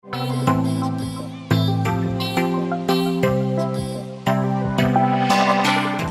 The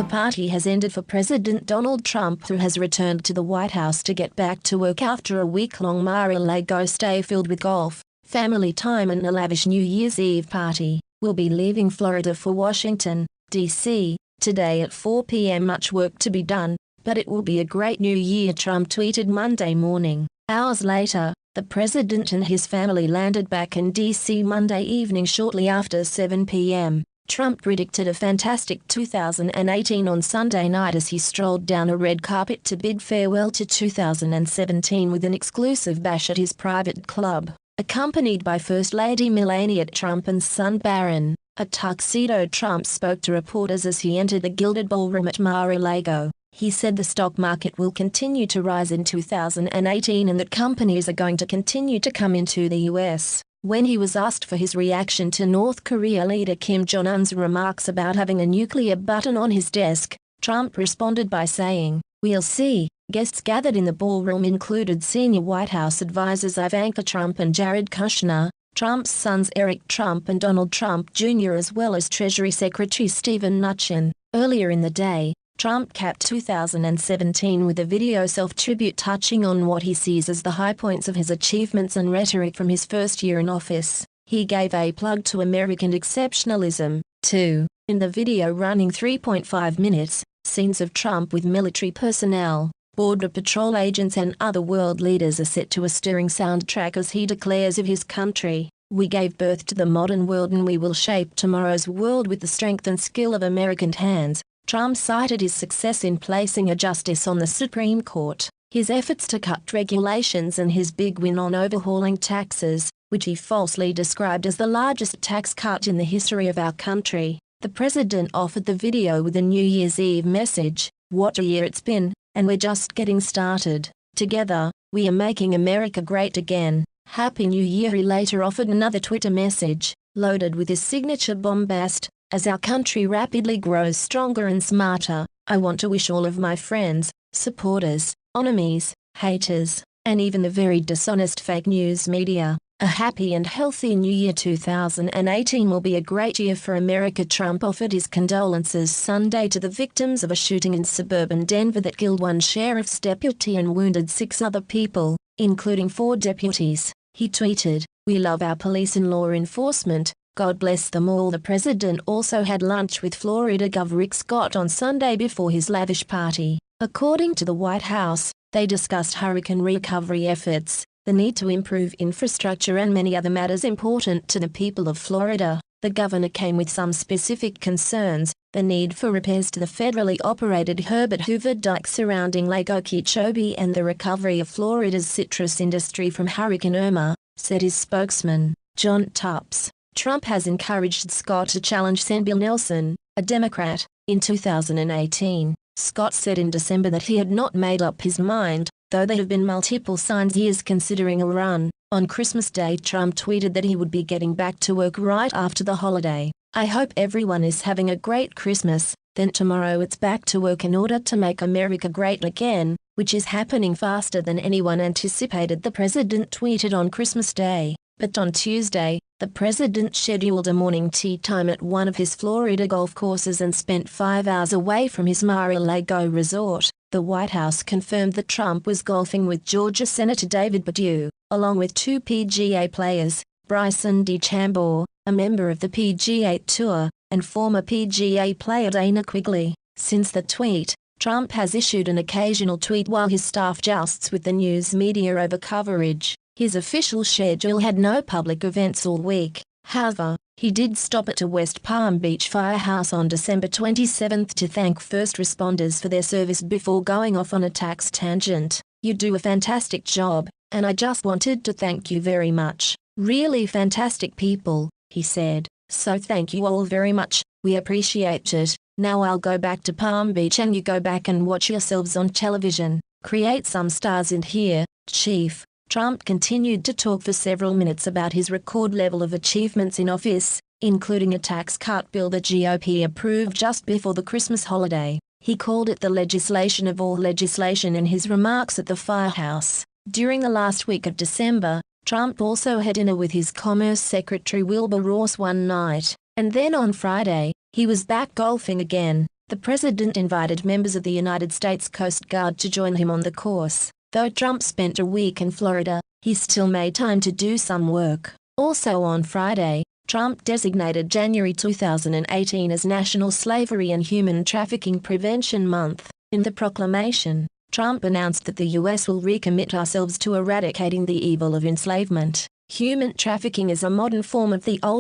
party has ended for President Donald Trump, who has returned to the White House to get back to work after a week-long Mar-a-Lago stay filled with golf, family time and a lavish New Year's Eve party. Will be leaving Florida for Washington, D.C., today at 4 p.m. Much work to be done, but it will be a great new year, Trump tweeted Monday morning. Hours later, the president and his family landed back in D.C. Monday evening shortly after 7 p.m. Trump predicted a fantastic 2018 on Sunday night as he strolled down a red carpet to bid farewell to 2017 with an exclusive bash at his private club, accompanied by First Lady Melania Trump and son Barron. A tuxedo Trump spoke to reporters as he entered the gilded ballroom at Mar-a-Lago. He said the stock market will continue to rise in 2018 and that companies are going to continue to come into the U.S. When he was asked for his reaction to North Korea leader Kim Jong-un's remarks about having a nuclear button on his desk, Trump responded by saying, "We'll see." Guests gathered in the ballroom included senior White House advisors Ivanka Trump and Jared Kushner, Trump's sons Eric Trump and Donald Trump Jr., as well as Treasury Secretary Steven Mnuchin. Earlier in the day, Trump capped 2017 with a video self-tribute touching on what he sees as the high points of his achievements and rhetoric from his first year in office. He gave a plug to American exceptionalism, too. In the video running 3.5 minutes, scenes of Trump with military personnel, Border Patrol agents and other world leaders are set to a stirring soundtrack as he declares of his country, "We gave birth to the modern world and we will shape tomorrow's world with the strength and skill of American hands." Trump cited his success in placing a justice on the Supreme Court, his efforts to cut regulations and his big win on overhauling taxes, which he falsely described as the largest tax cut in the history of our country. The president offered the video with a New Year's Eve message, "What a year it's been, and we're just getting started. Together, we are making America great again. Happy New Year." He later offered another Twitter message, loaded with his signature bombast, "As our country rapidly grows stronger and smarter, I want to wish all of my friends, supporters, enemies, haters, and even the very dishonest fake news media, a happy and healthy new year. 2018 will be a great year for America." Trump offered his condolences Sunday to the victims of a shooting in suburban Denver that killed one sheriff's deputy and wounded 6 other people, including 4 deputies. He tweeted, "We love our police and law enforcement. God bless them all." The president also had lunch with Florida Governor Rick Scott on Sunday before his lavish party. According to the White House, they discussed hurricane recovery efforts, the need to improve infrastructure and many other matters important to the people of Florida. The governor came with some specific concerns, the need for repairs to the federally operated Herbert Hoover dike surrounding Lake Okeechobee and the recovery of Florida's citrus industry from Hurricane Irma, said his spokesman, John Tubbs. Trump has encouraged Scott to challenge Senate Bill Nelson, a Democrat, in 2018. Scott said in December that he had not made up his mind, though there have been multiple signs he is considering a run. On Christmas Day, Trump tweeted that he would be getting back to work right after the holiday. "I hope everyone is having a great Christmas, then tomorrow it's back to work in order to make America great again, which is happening faster than anyone anticipated," the president tweeted on Christmas Day. But on Tuesday, the president scheduled a morning tea time at one of his Florida golf courses and spent 5 hours away from his Mar-a-Lago resort. The White House confirmed that Trump was golfing with Georgia Senator David Perdue, along with 2 PGA players, Bryson DeChambeau, a member of the PGA Tour, and former PGA player Dana Quigley. Since the tweet, Trump has issued an occasional tweet while his staff jousts with the news media over coverage. His official schedule had no public events all week. However, he did stop at a West Palm Beach firehouse on December 27 to thank first responders for their service before going off on a tax tangent. "You do a fantastic job, and I just wanted to thank you very much. Really fantastic people," he said. "So thank you all very much, we appreciate it. Now I'll go back to Palm Beach and you go back and watch yourselves on television. Create some stars in here, Chief." Trump continued to talk for several minutes about his record level of achievements in office, including a tax cut bill the GOP approved just before the Christmas holiday. He called it the legislation of all legislation in his remarks at the firehouse. During the last week of December, Trump also had dinner with his Commerce Secretary Wilbur Ross one night, and then on Friday, he was back golfing again. The president invited members of the United States Coast Guard to join him on the course. Though Trump spent a week in Florida, he still made time to do some work. Also on Friday, Trump designated January 2018 as National Slavery and Human Trafficking Prevention Month. In the proclamation, Trump announced that the U.S. will recommit ourselves to eradicating the evil of enslavement. Human trafficking is a modern form of the old